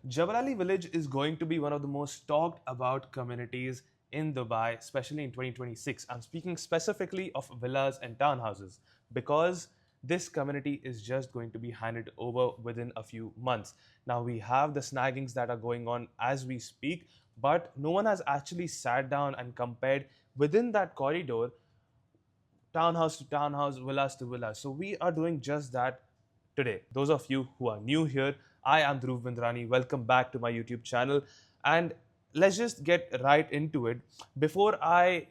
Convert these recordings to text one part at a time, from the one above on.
Jebel Ali Village is going to be one of the most talked about communities in Dubai, especially in 2026. I'm speaking specifically of villas and townhouses because this community is just going to be handed over within a few months. Now, we have the snaggings that are going on as we speak, but no one has actually sat down and compared within that corridor townhouse to townhouse, villas to villas. So we are doing just that today. Those of you who are new here, I am Dhruv Bindrani. Welcome back to my YouTube channel. And let's just get right into it. Before I,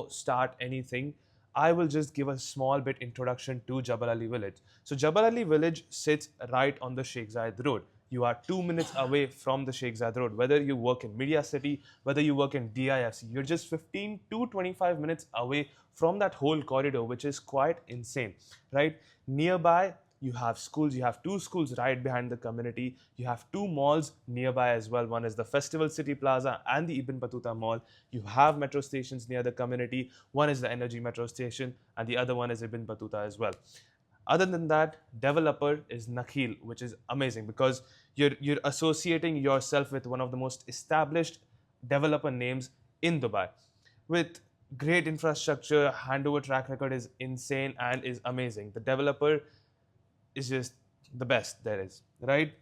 start anything, I will just give a small bit introduction to Jebel Ali Village. So Jebel Ali Village sits right on the Sheikh Zayed Road. You are 2 minutes away from the Sheikh Zayed Road. Whether you work in Media City, whether you work in DIFC, you're just 15 to 25 minutes away from that whole corridor, which is quite insane, right? Nearby, you have schools. You have two schools right behind the community. You have two malls nearby as well. One is the Festival City Plaza and the Ibn Battuta Mall. You have metro stations near the community. One is the Energy Metro Station and the other one is Ibn Battuta as well. Other than that, developer is Nakheel, which is amazing because you're associating yourself with one of the most established developer names in Dubai. With great infrastructure, handover track record is insane and is amazing. The developer is just the best there is, right?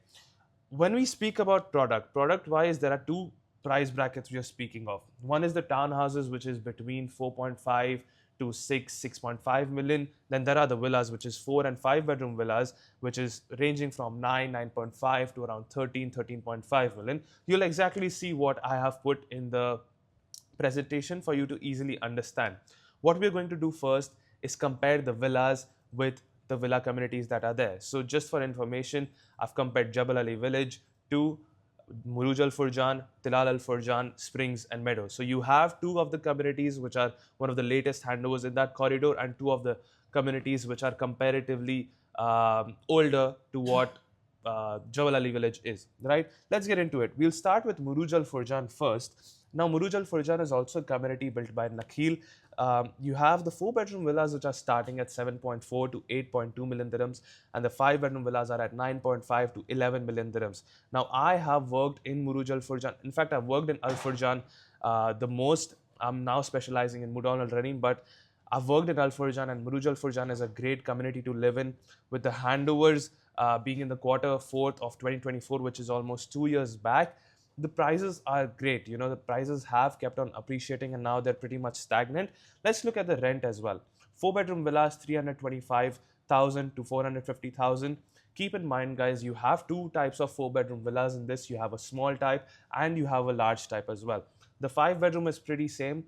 When we speak about product wise, there are two price brackets we are speaking of. One is the townhouses, which is between 4.5 to 6.5 million. Then there are the villas, which is 4 and 5 bedroom villas, which is ranging from 9.5 to around 13.5 million. You'll exactly see what I have put in the presentation for you to easily understand. What we're going to do first is compare the villas with the villa communities that are there. So just for information, I've compared Jebel Ali Village to Murooj Al Furjan, Tilal Al Furjan, Springs and Meadows. So you have two of the communities which are one of the latest handovers in that corridor and two of the communities which are comparatively older to what Jebel Ali Village is, right? Let's get into it. We'll start with Murooj Al Furjan first. Now, Murooj Al Furjan is also a community built by Nakheel. You have the 4 bedroom villas which are starting at 7.4 to 8.2 million dirhams, and the 5 bedroom villas are at 9.5 to 11 million dirhams. Now, I have worked in Murooj Al Furjan. In fact, I've worked in Al Furjan the most. I'm now specializing in Mudan Al Ranin, but I've worked in Al Furjan, and Murooj Al Furjan is a great community to live in, with the handovers being in the Q4 of 2024, which is almost 2 years back. The prices are great. The prices have kept on appreciating and now they're pretty much stagnant. Let's look at the rent as well. 4 bedroom villas, 325,000 to 450,000. Keep in mind, guys, you have two types of 4 bedroom villas in this. You have a small type and you have a large type as well. The 5 bedroom is pretty same.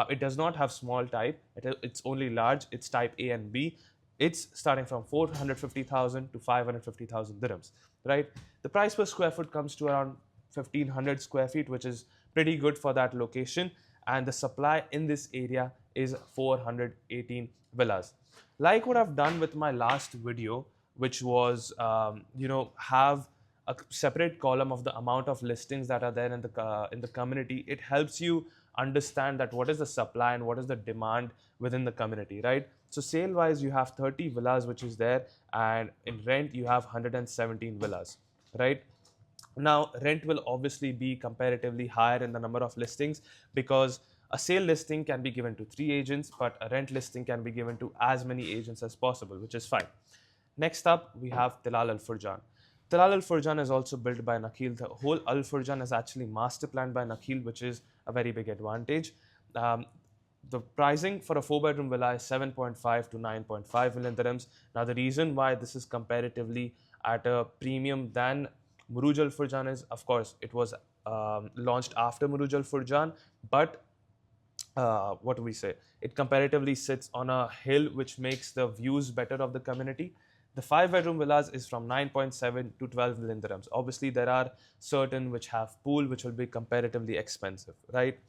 It does not have small type. It's only large. It's type A and B. It's starting from 450,000 to 550,000 dirhams, right? The price per square foot comes to around 1500 square feet, which is pretty good for that location. And the supply in this area is 418 villas. Like what I've done with my last video, which was, have a separate column of the amount of listings that are there in the community. It helps you understand that what is the supply and what is the demand within the community, right? So sale wise, you have 30 villas, which is there, and in rent, you have 117 villas, right? Now, rent will obviously be comparatively higher in the number of listings because a sale listing can be given to 3 agents, but a rent listing can be given to as many agents as possible, which is fine. Next up, we have Tilal Al Furjan. Tilal Al Furjan is also built by Nakheel. The whole Al Furjan is actually master planned by Nakheel, which is a very big advantage. The pricing for a 4 bedroom villa is 7.5 to 9.5 million dirhams. Now, the reason why this is comparatively at a premium than Murooj Al Furjan is, of course, it was launched after Murooj Al Furjan, but what do we say? It comparatively sits on a hill, which makes the views better of the community. The 5 bedroom villas is from 9.7 to 12 million dirhams. Obviously, there are certain which have pool, which will be comparatively expensive, right?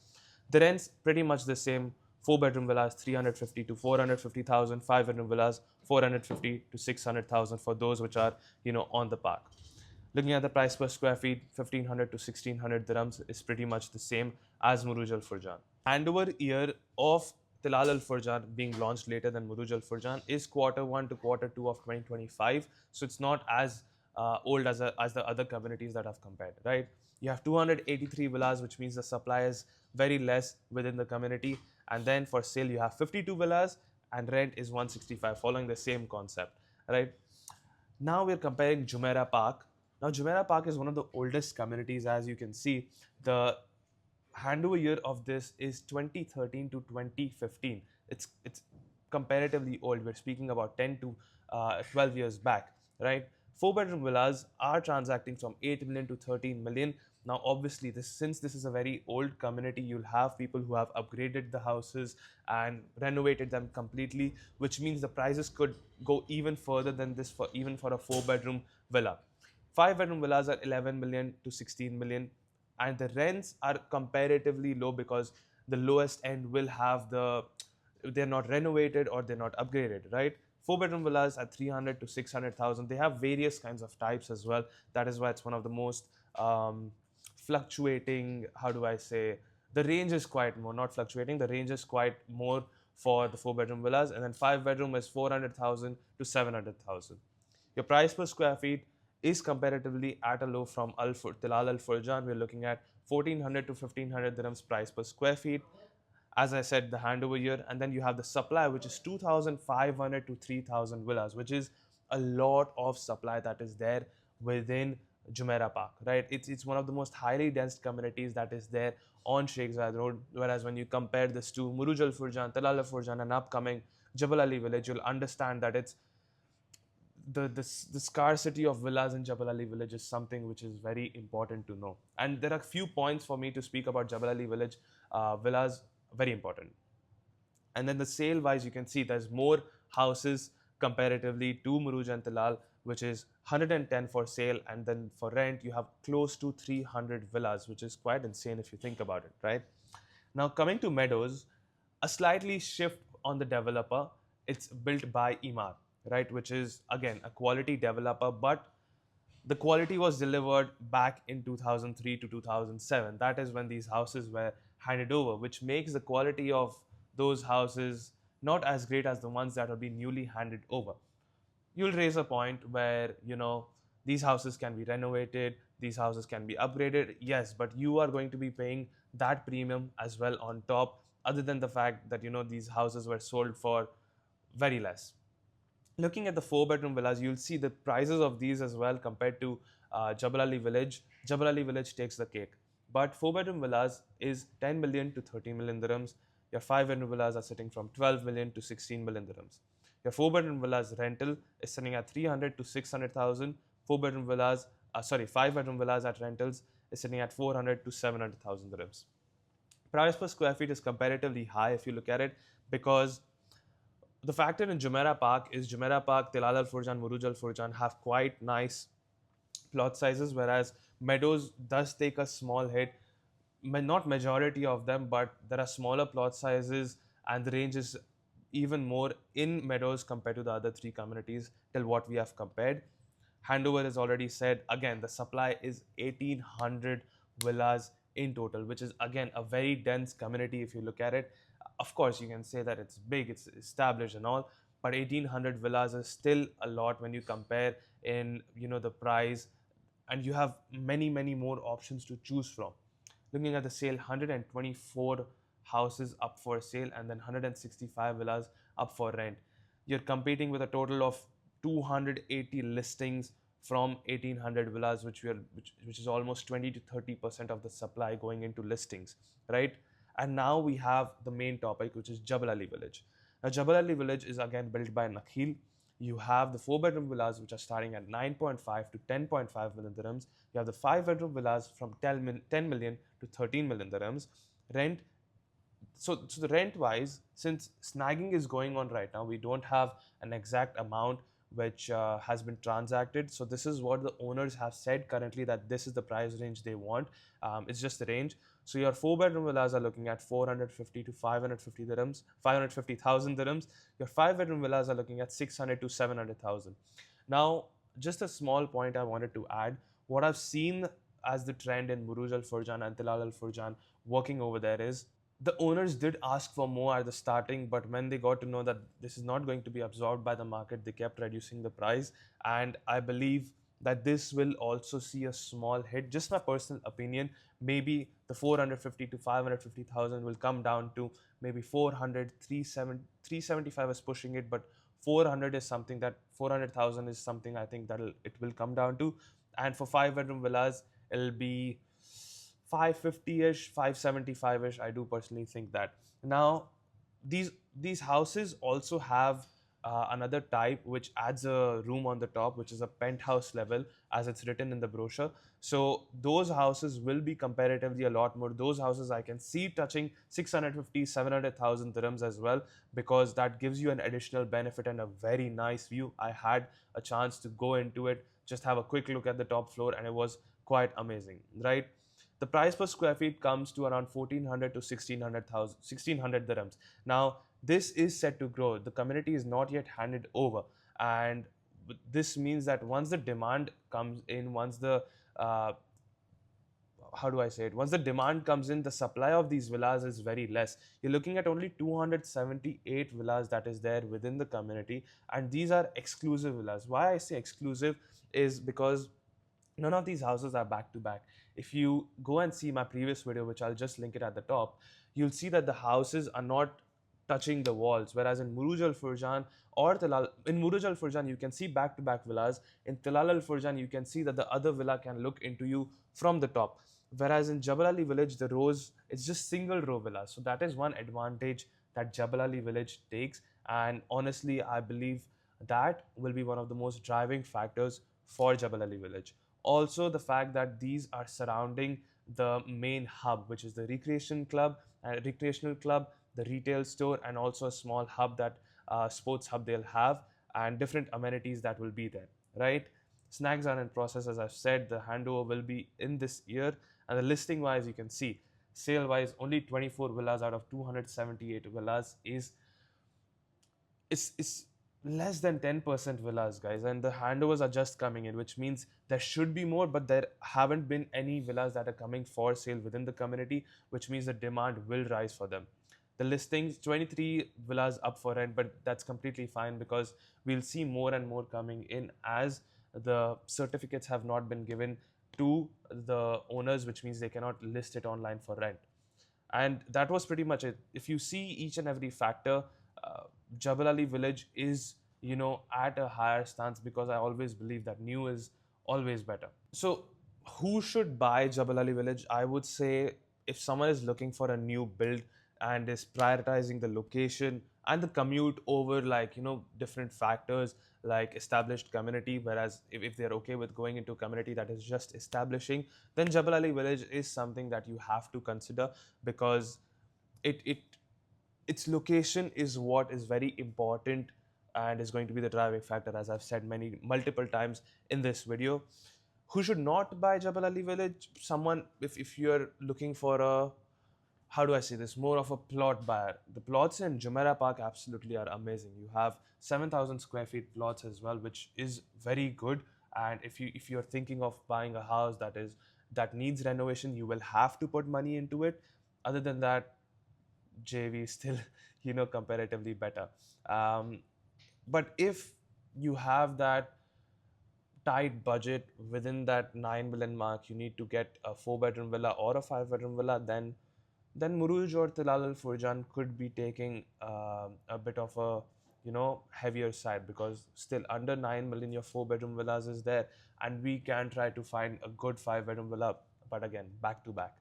The rent's pretty much the same. 4 bedroom villas, 350 to 450,000. 5 bedroom villas, 450 to 600,000 for those which are, on the park. Looking at the price per square feet, 1500 to 1600 dirhams is pretty much the same as Murooj Al Furjan. Handover year of Tilal Al Furjan being launched later than Murooj Al Furjan is Q1 to Q2 of 2025. So it's not as old as the other communities that I've compared, right? You have 283 villas, which means the supply is very less within the community. And then for sale, you have 52 villas and rent is 165, following the same concept, right? Now we're comparing Jumeirah Park. Now, Jumeirah Park is one of the oldest communities, as you can see. The handover year of this is 2013 to 2015. It's comparatively old. We're speaking about 10 to 12 years back, right? Four-bedroom villas are transacting from 8 million to 13 million. Now, obviously, since this is a very old community, you'll have people who have upgraded the houses and renovated them completely, which means the prices could go even further than this for even for a four-bedroom villa. Five-bedroom villas are 11 million to 16 million, and the rents are comparatively low because the lowest end will have they're not renovated or they're not upgraded, right? Four-bedroom villas at 300 to 600,000. They have various kinds of types as well. That is why it's one of the most fluctuating. How do I say? The range is quite more, not fluctuating. The range is quite more for the four-bedroom villas, and then five-bedroom is 400,000 to 700,000. Your price per square feet is comparatively at a low from Tilal Al Furjan. We're looking at 1400 to 1500 dirhams price per square feet. As I said, the handover year, and then you have the supply, which is 2,500 to 3,000 villas, which is a lot of supply that is there within Jumeirah Park, right? It's one of the most highly dense communities that is there on Sheikh Zayed Road. Whereas when you compare this to Murooj Al Furjan, Tilal Al Furjan, and upcoming Jebel Ali Village, you'll understand that it's the scarcity of villas in Jebel Ali Village is something which is very important to know. And there are a few points for me to speak about Jebel Ali Village villas, very important. And then the sale wise, you can see there's more houses comparatively to Murooj and Tilal, which is 110 for sale, and then for rent you have close to 300 villas, which is quite insane if you think about it, right? Now coming to Meadows, a slightly shift on the developer. It's built by Emaar, right, which is again a quality developer, but the quality was delivered back in 2003 to 2007. That is when these houses were handed over, which makes the quality of those houses not as great as the ones that have been newly handed over. You'll raise a point where, these houses can be renovated, these houses can be upgraded, yes, but you are going to be paying that premium as well on top, other than the fact that, these houses were sold for very less. Looking at the four-bedroom villas, you'll see the prices of these as well compared to Jebel Ali Village. Jebel Ali Village takes the cake. But four-bedroom villas is 10 million to 13 million dirhams. Your five-bedroom villas are sitting from 12 million to 16 million dirhams. Your four-bedroom villas rental is sitting at 300 to 600,000. Five-bedroom villas at rentals is sitting at 400 to 700,000 dirhams. Price per square feet is comparatively high if you look at it, because the factor in Jumeirah Park is Jumeirah Park, Tilal Al Furjan, Murooj Al Furjan have quite nice plot sizes, whereas Meadows does take a small hit. Not majority of them, but there are smaller plot sizes, and the range is even more in Meadows compared to the other three communities till what we have compared. Handover is already said. Again, the supply is 1,800 villas in total, which is again a very dense community if you look at it. Of course, you can say that it's big, it's established and all, but 1,800 villas is still a lot when you compare in the price, and you have many more options to choose from. Looking at the sale, 124 houses up for sale, and then 165 villas up for rent. You're competing with a total of 280 listings from 1,800 villas, which is almost 20 to 30% of the supply going into listings, right? And now we have the main topic, which is Jebel Ali Village. Now, Jebel Ali Village is again built by Nakheel. You have the four-bedroom villas, which are starting at 9.5 to 10.5 million dirhams. You have the five-bedroom villas from 10 million to 13 million dirhams. Rent. So the rent-wise, since snagging is going on right now, we don't have an exact amount which has been transacted. So this is what the owners have said currently, that this is the price range they want. It's just the range. So your four-bedroom villas are looking at 450 to 550 dirhams, 550,000 dirhams. Your five-bedroom villas are looking at 600 to 700,000. Now, just a small point I wanted to add. What I've seen as the trend in Murooj Al Furjan and Tilal Al Furjan working over there is, the owners did ask for more at the starting, but when they got to know that this is not going to be absorbed by the market, they kept reducing the price. And I believe that this will also see a small hit. Just my personal opinion, maybe the 450 to 550,000 will come down to maybe 400, 375 is pushing it, but 400 is something that 400,000 is something I think that it will come down to. And for 5 bedroom villas, it'll be 550-ish, 575-ish. I do personally think that. Now, these houses also have another type which adds a room on the top, which is a penthouse level, as it's written in the brochure. So those houses will be comparatively a lot more. Those houses I can see touching 650, 700,000 dirhams as well, because that gives you an additional benefit and a very nice view. I had a chance to go into it, just have a quick look at the top floor, and it was quite amazing, right? The price per square feet comes to around 1400 to 1600 dirhams. Now, this is set to grow. The community is not yet handed over, and this means that once the demand comes in, once the how do I say it? Once the demand comes in, the supply of these villas is very less. You're looking at only 278 villas that is there within the community, and these are exclusive villas. Why I say exclusive is because none of these houses are back to back. If you go and see my previous video, which I'll just link it at the top, you'll see that the houses are not touching the walls. Whereas in Murooj Al Furjan or Tilal, in Murooj Al Furjan, you can see back to back villas. In Tilal Al Furjan, you can see that the other villa can look into you from the top. Whereas in Jebel Ali Village, the rows, it's just single row villas. So that is one advantage that Jebel Ali Village takes. And honestly, I believe that will be one of the most driving factors for Jebel Ali Village. Also, the fact that these are surrounding the main hub, which is the recreational club, the retail store, and also a small hub, that sports hub they'll have, and different amenities that will be there, right? Snags are in process, as I've said. The handover will be in this year, and the listing wise, you can see sale wise, only 24 villas out of 278 villas is less than 10% villas, guys, and the handovers are just coming in, which means there should be more, but there haven't been any villas that are coming for sale within the community, which means the demand will rise for them. The listings, 23 villas up for rent, but that's completely fine because we'll see more and more coming in as the certificates have not been given to the owners, which means they cannot list it online for rent. And that was pretty much it. If you see each and every factor, Jebel Ali Village is, at a higher stance, because I always believe that new is always better. So, who should buy Jebel Ali Village? I would say if someone is looking for a new build and is prioritizing the location and the commute over, like, different factors like established community, whereas if they're okay with going into a community that is just establishing, then Jebel Ali Village is something that you have to consider, because it its location is what is very important and is going to be the driving factor, as I've said multiple times in this video. Who should not buy Jebel Ali Village? Someone, if you're looking for a, how do I say this, more of a plot buyer. The plots in Jumeirah Park absolutely are amazing. You have 7,000 square feet plots as well, which is very good. And if you're thinking of buying a house that needs renovation, you will have to put money into it. Other than that, JV is still, comparatively better. But if you have that tight budget within that 9 million mark, you need to get a 4 bedroom villa or a 5 bedroom villa, then Murooj or Tilal Al Furjan could be taking a bit of a heavier side, because still under 9 million your 4 bedroom villas is there, and we can try to find a good 5 bedroom villa, but again, back to back.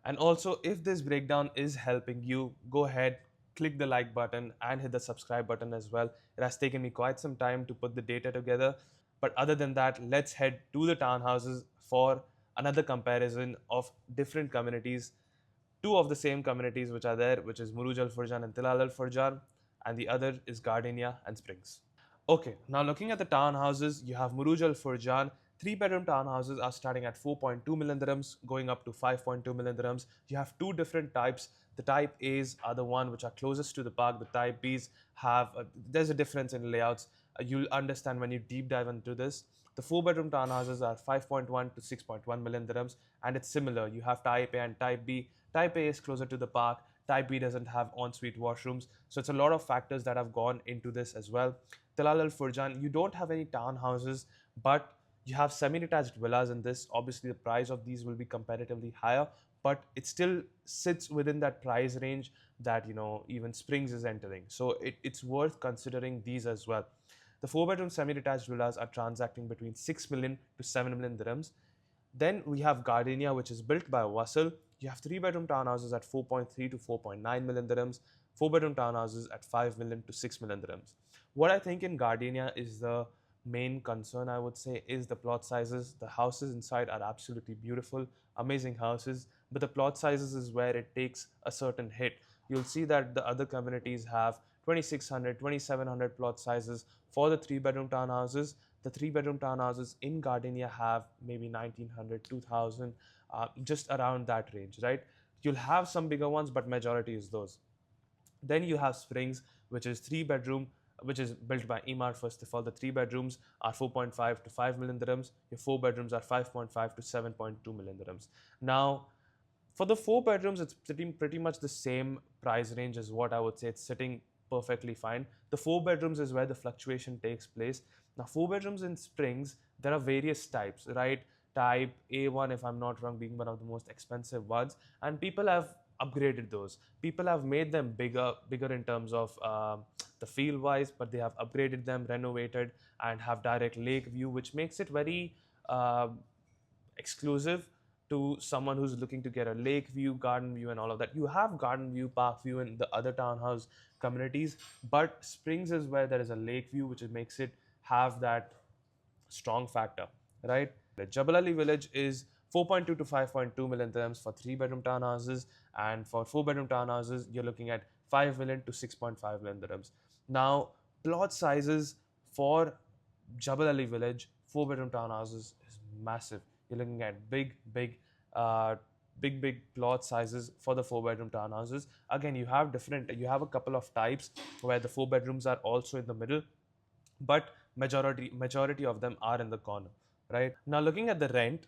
And also, if this breakdown is helping you, go ahead, click the like button and hit the subscribe button as well. It has taken me quite some time to put the data together. But other than that, let's head to the townhouses for another comparison of different communities. Two of the same communities which are there, which is Murooj Al Furjan and Tilal Al Furjan, and the other is Gardenia and Springs. Okay, now looking at the townhouses, you have Murooj Al Furjan. 3 bedroom townhouses are starting at 4.2 million dirhams, going up to 5.2 million dirhams. You have two different types. The type A's are the one which are closest to the park. The type B's have, there's a difference in layouts. You'll understand when you deep dive into this. The 4 bedroom townhouses are 5.1 to 6.1 million dirhams, and it's similar. You have type A and type B. Type A is closer to the park. Type B doesn't have ensuite washrooms. So it's a lot of factors that have gone into this as well. Tilal Al Furjan, you don't have any townhouses, but You have semi-detached villas in this. Obviously, the price of these will be comparatively higher, but it still sits within that price range that even Springs is entering. So it's worth considering these as well. The four-bedroom semi-detached villas are transacting between 6 million to 7 million dirhams. Then we have Gardenia, which is built by Wassel. You have three-bedroom townhouses at 4.3 to 4.9 million dirhams, four-bedroom townhouses at 5 million to 6 million dirhams. What I think in Gardenia is the main concern, I would say, is the plot sizes. The houses inside are absolutely beautiful, amazing houses, but the plot sizes is where it takes a certain hit. You'll see that the other communities have 2600, 2700 plot sizes for the three-bedroom townhouses. The three-bedroom townhouses in Gardenia have maybe 1900, 2000, just around that range, right? You'll have some bigger ones, but majority is those. Then you have Springs, which is three-bedroom, which is built by Emaar. First of all, the three bedrooms are 4.5 to 5 million dirhams. Your four bedrooms are 5.5 to 7.2 million dirhams. Now, for the four bedrooms, it's pretty much the same price range as what I would say. It's sitting perfectly fine. The four bedrooms is where the fluctuation takes place. Now, four bedrooms in Springs, there are various types, right? Type A1, if I'm not wrong, being one of the most expensive ones, and people have upgraded those. People have made them bigger in terms of the feel wise, but they have upgraded them, renovated, and have direct lake view, which makes it very uh, exclusive to someone who's looking to get a lake view, garden view, and all of that. You have garden view, park view in the other townhouse communities, but Springs is where there is a lake view, which makes it have that strong factor, right? The Jebel Ali Village is 4.2 to 5.2 million dirhams for three-bedroom townhouses, and for four-bedroom townhouses, you're looking at 5 million to 6.5 million dirhams. Now, plot sizes for Jebel Ali Village, four-bedroom townhouses is massive. You're looking at uh, big plot sizes for the four-bedroom townhouses. Again, you have a couple of types where the four bedrooms are also in the middle, but majority of them are in the corner, right? Now, looking at the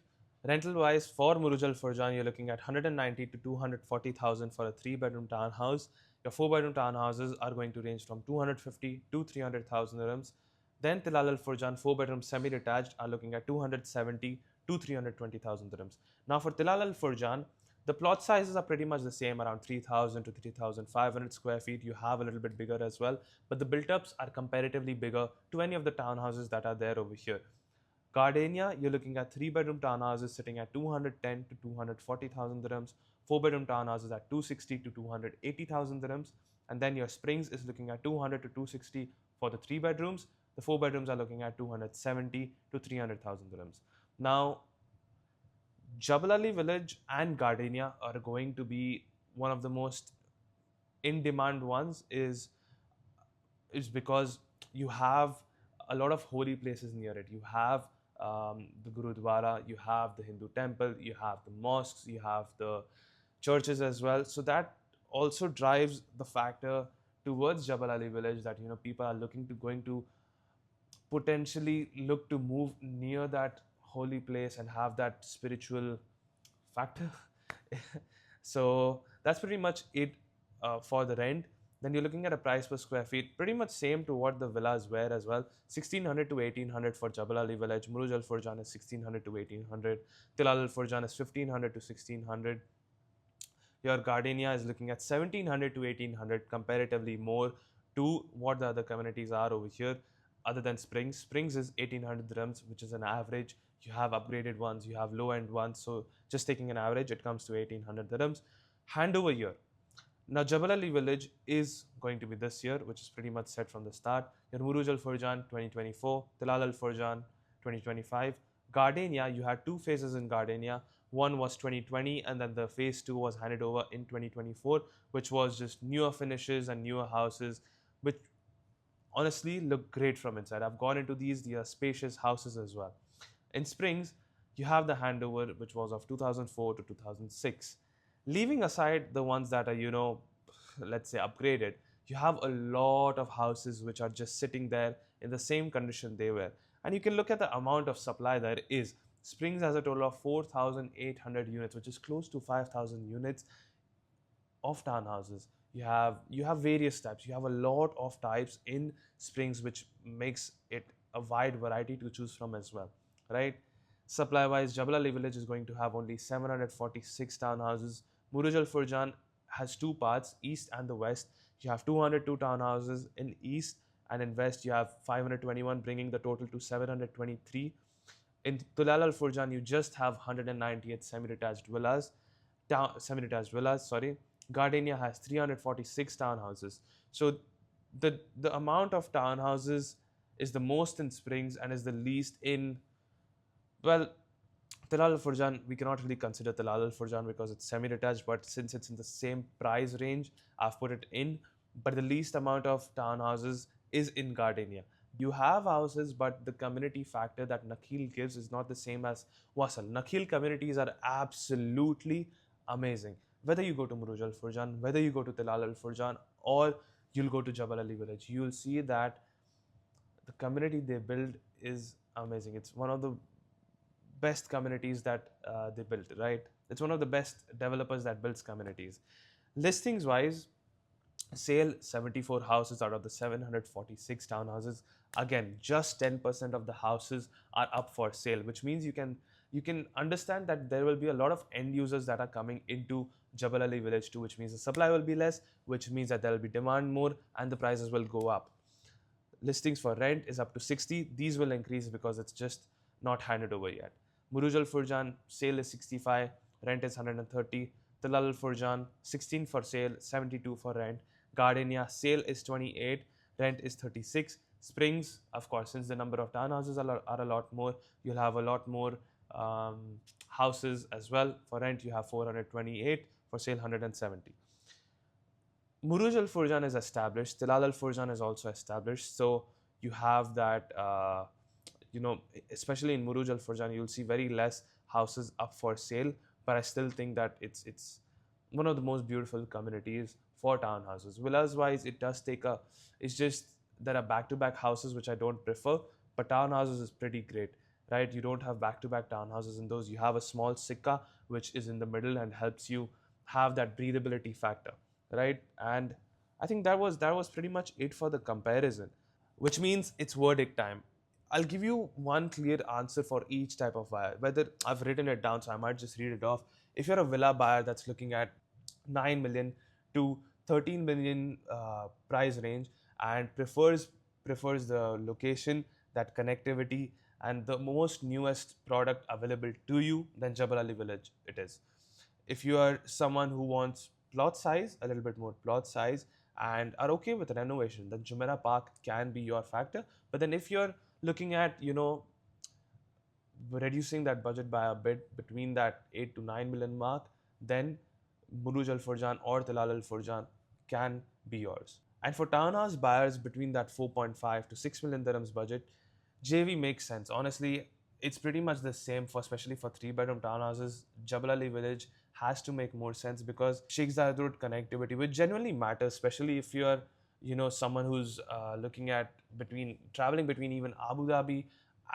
rental wise for Murooj Al Furjan, you're looking at 190 to 240,000 for a three-bedroom townhouse. Your four-bedroom townhouses are going to range from 250 to 300,000 dirhams. Then Tilal Al Furjan four-bedroom semi-detached are looking at 270 to 320,000 dirhams. Now, for Tilal Al Furjan, the plot sizes are pretty much the same, around 3,000 to 3,500 square feet. You have a little bit bigger as well, but the built-ups are comparatively bigger to any of the townhouses that are there over here. Gardenia, you're looking at three-bedroom townhouses sitting at 210 to 240,000 dirhams, four-bedroom townhouses at 260 to 280,000 dirhams, and then your Springs is looking at 200 to 260 for the three bedrooms. The four bedrooms are looking at 270 to 300,000 dirhams. Now, Jebel Ali Village and Gardenia are going to be one of the most in demand ones is because you have a lot of holy places near it. You have the Gurudwara, you have the Hindu temple, you have the mosques, you have the churches as well. So that also drives the factor towards Jebel Ali Village that people are going to potentially look to move near that holy place and have that spiritual factor. So that's pretty much it for the rent. Then you're looking at a price per square feet, pretty much same to what the villas were as well. 1600 to 1800 for Jebel Ali Village. Murooj Al Furjan is 1600 to 1800. Tilal Al Furjan is 1500 to 1600. Your Gardenia is looking at 1700 to 1800, comparatively more to what the other communities are over here, other than Springs. Springs is 1800 dirhams, which is an average. You have upgraded ones, you have low end ones. So just taking an average, it comes to 1800 dirhams. Handover year. Now, Jebel Ali Village is going to be this year, which is pretty much set from the start. Your Murooj Al Furjan 2024, Tilal Al Furjan 2025. Gardenia, you had two phases in Gardenia. One was 2020, and then the phase two was handed over in 2024, which was just newer finishes and newer houses, which honestly look great from inside. I've gone into these are spacious houses as well. In Springs, you have the handover, which was of 2004 to 2006. Leaving aside the ones that are, let's say upgraded, you have a lot of houses which are just sitting there in the same condition they were. And you can look at the amount of supply there is. Springs has a total of 4,800 units, which is close to 5,000 units of townhouses. You have various types. You have a lot of types in Springs, which makes it a wide variety to choose from as well, right? Supply wise, Jebel Ali Village is going to have only 746 townhouses. Murooj Al Furjan has two parts, east and the west. You have 202 townhouses in east, and in west you have 521, bringing the total to 723. In Tilal Al Furjan, you just have 198 semi-detached villas. Semi-detached villas, sorry. Gardenia has 346 townhouses. So the amount of townhouses is the most in Springs and is the least in, well, Tilal Al Furjan. We cannot really consider Tilal Al Furjan because it's semi-detached, but since it's in the same price range, I've put it in. But the least amount of townhouses is in Gardenia. You have houses, but the community factor that Nakhil gives is not the same as Wasal. Nakhil communities are absolutely amazing. Whether you go to Murooj Al Furjan, whether you go to Tilal Al Furjan, or you'll go to Jebel Ali Village, you'll see that the community they build is amazing. It's one of the best communities that they built, right? It's one of the best developers that builds communities. Listings wise, sale 74 houses out of the 746 townhouses. Again, just 10% of the houses are up for sale, which means you can understand that there will be a lot of end users that are coming into Jebel Ali Village too, which means the supply will be less, which means that there will be demand more and the prices will go up. Listings for rent is up to 60. These will increase because it's just not handed over yet. Murooj Al Furjan, sale is 65, rent is 130. Tilal Al Furjan, 16 for sale, 72 for rent. Gardenia, sale is 28, rent is 36. Springs, of course, since the number of townhouses are a lot more, you'll have a lot more houses as well. For rent, you have 428, for sale 170. Murooj Al Furjan is established. Tilal Al Furjan is also established. So you have that, especially in Murooj Al Furjan, you'll see very less houses up for sale. But I still think that it's one of the most beautiful communities for townhouses. Villas wise, it does take a. It's just there are back-to-back houses which I don't prefer, but townhouses is pretty great, right? You don't have back-to-back townhouses in those. You have a small sikka which is in the middle and helps you have that breathability factor, right? And I think that was pretty much it for the comparison, which means it's verdict time. I'll give you one clear answer for each type of buyer. Whether I've written it down, so I might just read it off. If you're a villa buyer that's looking at 9 million to 13 million price range and prefers the location, that connectivity, and the most newest product available to you, then Jebel Ali Village it is. If you are someone who wants plot size, a little bit more plot size, and are okay with renovation, then Jumeirah Park can be your factor. But then if you're looking at, reducing that budget by a bit between that 8 to 9 million mark, then Murooj Al Furjan or Tilal Al Furjan can be yours. And for townhouse buyers between that 4.5 to 6 million dirhams budget, JV makes sense. Honestly, it's pretty much the same for, especially for 3-bedroom townhouses. Jebel Ali Village has to make more sense because Sheikh Zayed Road connectivity, which genuinely matters, especially if you're someone who's looking at traveling between even Abu Dhabi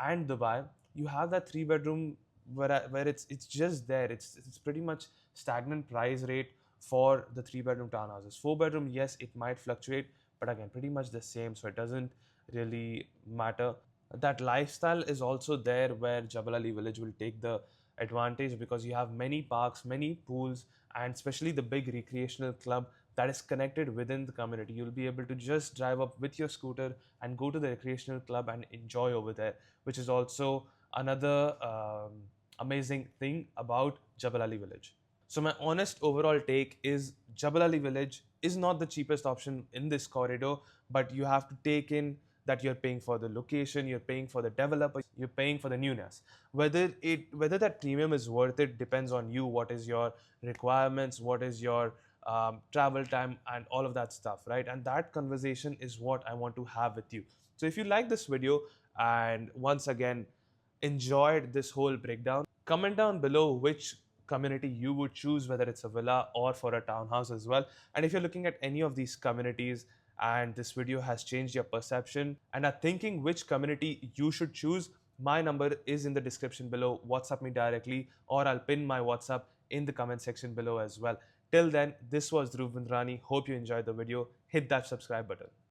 and Dubai. You have that 3-bedroom where it's just there. It's pretty much stagnant price rate for the 3-bedroom townhouses. 4-bedroom, yes, it might fluctuate, but again, pretty much the same. So it doesn't really matter. That lifestyle is also there where Jebel Ali Village will take the advantage because you have many parks, many pools, and especially the big recreational club that is connected within the community. You'll be able to just drive up with your scooter and go to the recreational club and enjoy over there, which is also another amazing thing about Jebel Ali Village. So my honest overall take is Jebel Ali Village is not the cheapest option in this corridor, but you have to take in that you're paying for the location, you're paying for the developer, you're paying for the newness. Whether that premium is worth it depends on you. What is your requirements? What is your travel time and all of that stuff, right? And that conversation is what I want to have with you. So if you like this video and once again enjoyed this whole breakdown, comment down below which community you would choose, whether it's a villa or for a townhouse as well. And if you're looking at any of these communities and this video has changed your perception and are thinking which community you should choose, my number is in the description below. WhatsApp me directly, or I'll pin my WhatsApp in the comment section below as well. Till then, this was Dhruv Vindrani. Hope you enjoyed the video. Hit that subscribe button.